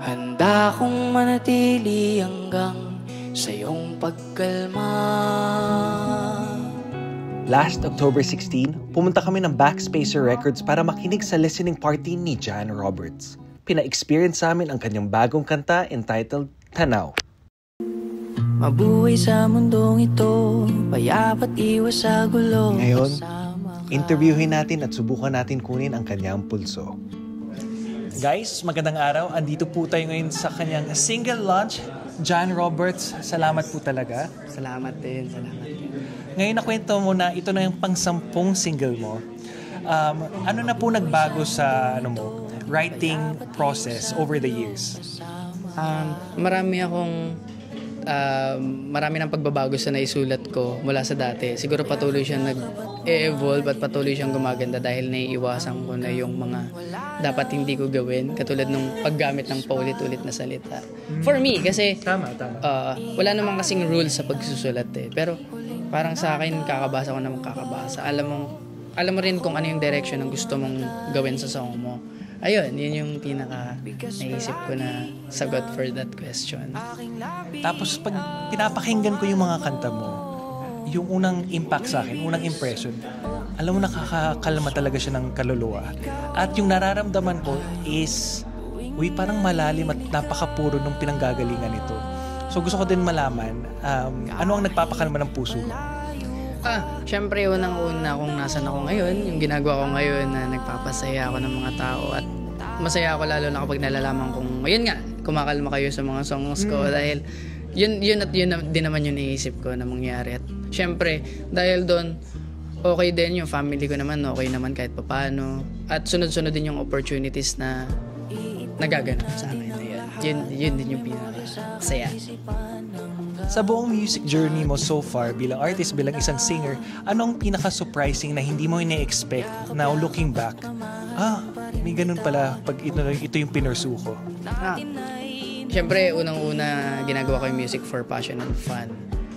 Handa kong manatili hanggang sa iyong pagkalma. Last October 16, pumunta kami ng Backspacer Records para makinig sa listening party ni Jan Roberts. Pina-experience namin ang kanyang bagong kanta entitled Tanaw. Mabuhay sa mundong ito, payapat iwas sa gulo. Ngayon, interviewin natin at subukan natin kunin ang kanyang pulso. Guys, magandang araw. Andito po tayo ngayon sa kanyang single launch, Jan Roberts. Salamat po talaga. Salamat din. Ngayon nakwento mo na ito na yung pang-10 single mo. Ano na po nagbago sa writing process over the years? Marami ng pagbabago sa naisulat ko mula sa dati. Siguro patuloy siyang nag-e-evolve at patuloy siyang gumaganda dahil naiiwasan ko na yung mga dapat hindi ko gawin, katulad ng paggamit ng paulit-ulit na salita. For me, kasi Tama. wala namang kasing rules sa pagsusulat eh. Pero parang sa akin, kakabasa ko naman kakabasa. Alam mo rin kung ano yung direction ng gusto mong gawin sa song mo. Ayun, yun yung pinaka naisip ko na sagot for that question. Tapos pag pinapakinggan ko yung mga kanta mo, yung unang impact sa akin, unang impression, alam mo nakakakalma talaga siya ng kaluluwa. At yung nararamdaman ko is, parang malalim at napakapuro nung pinanggagalingan nito. So gusto ko din malaman, ano ang nagpapakalma ng puso mo? Siyempre, unang-una kung nasan ako ngayon, yung ginagawa ko ngayon na nagpapasaya ako ng mga tao at masaya ako lalo na kapag nalalaman kong, ayun nga, kumakalma kayo sa mga songs ko dahil yun din naman yung naisip ko na mangyari. At siyempre, dahil doon, okay din yung family ko naman, okay naman kahit papaano. At sunod-sunod din yung opportunities na nagaganap sa akin. Yun din yung pinaka-saya. Sa buong music journey mo so far bilang artist, bilang isang singer, ano ang pinaka-surprising na hindi mo ina-expect now looking back? May ganun pala pag ito yung pinursu ko. Siyempre, unang-una, ginagawa ko yung music for passion and fun.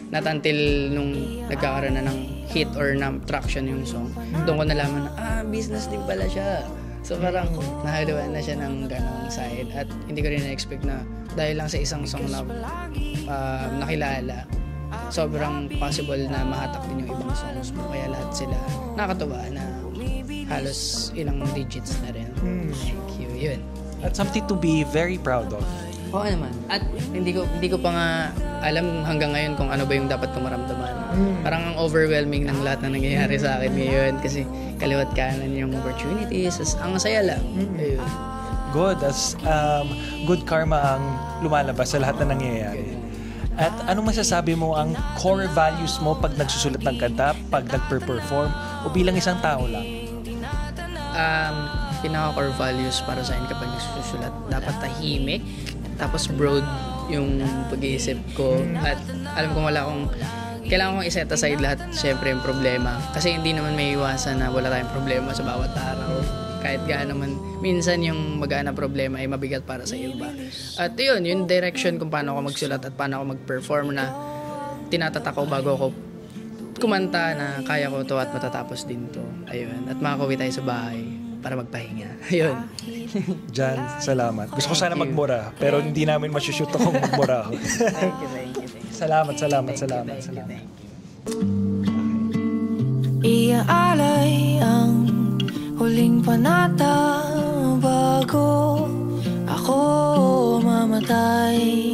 Not until nung nagkakaroon na ng hit or ng traction yung song, doon ko nalaman na, business din pala siya. So parang nahaluan na siya ng ganong side at hindi ko rin na-expect na dahil lang sa isang song na nakilala, sobrang possible na mahatak din yung ibang songs mo. Kaya lahat sila nakakatuwa na halos ilang digits na rin. Thank you. Yun. That's something to be very proud of. Oo naman. At hindi ko pa nga alam hanggang ngayon kung ano ba yung dapat kong maramdaman. Parang ang overwhelming ng lahat na nangyayari sa akin ngayon kasi kaliwat kanan yung opportunities. Ang saya lang. Ayun. Good. As good karma ang lumalabas sa lahat na nangyayari. At anong masasabi mo ang core values mo pag nagsusulat ng kanta, pag nagper-perform, o bilang isang tao lang? Pinaka-core values para sa akin kapag nagsusulat, dapat tahimik, tapos broad yung pag-iisip ko, at alam kong kailangan kong i-set aside lahat, syempre yung problema, kasi hindi naman may iwasan na wala tayong problema sa bawat araw, kahit gaano naman minsan yung magaan na problema ay mabigat para sa iba. At yun, yung direction kung paano ako magsulat at paano ako mag-perform na tinatatak ko bago ako kumanta na kaya ko to at matatapos din to. Ayun, at makakauwi tayo sa bahay para magpahinga. Ayun. Jan, salamat. Gusto ko sana magmura, pero hindi namin masushoot kung magmura ako. Thank you. Salamat. Iaalay ang huling panata bago ako mamatay.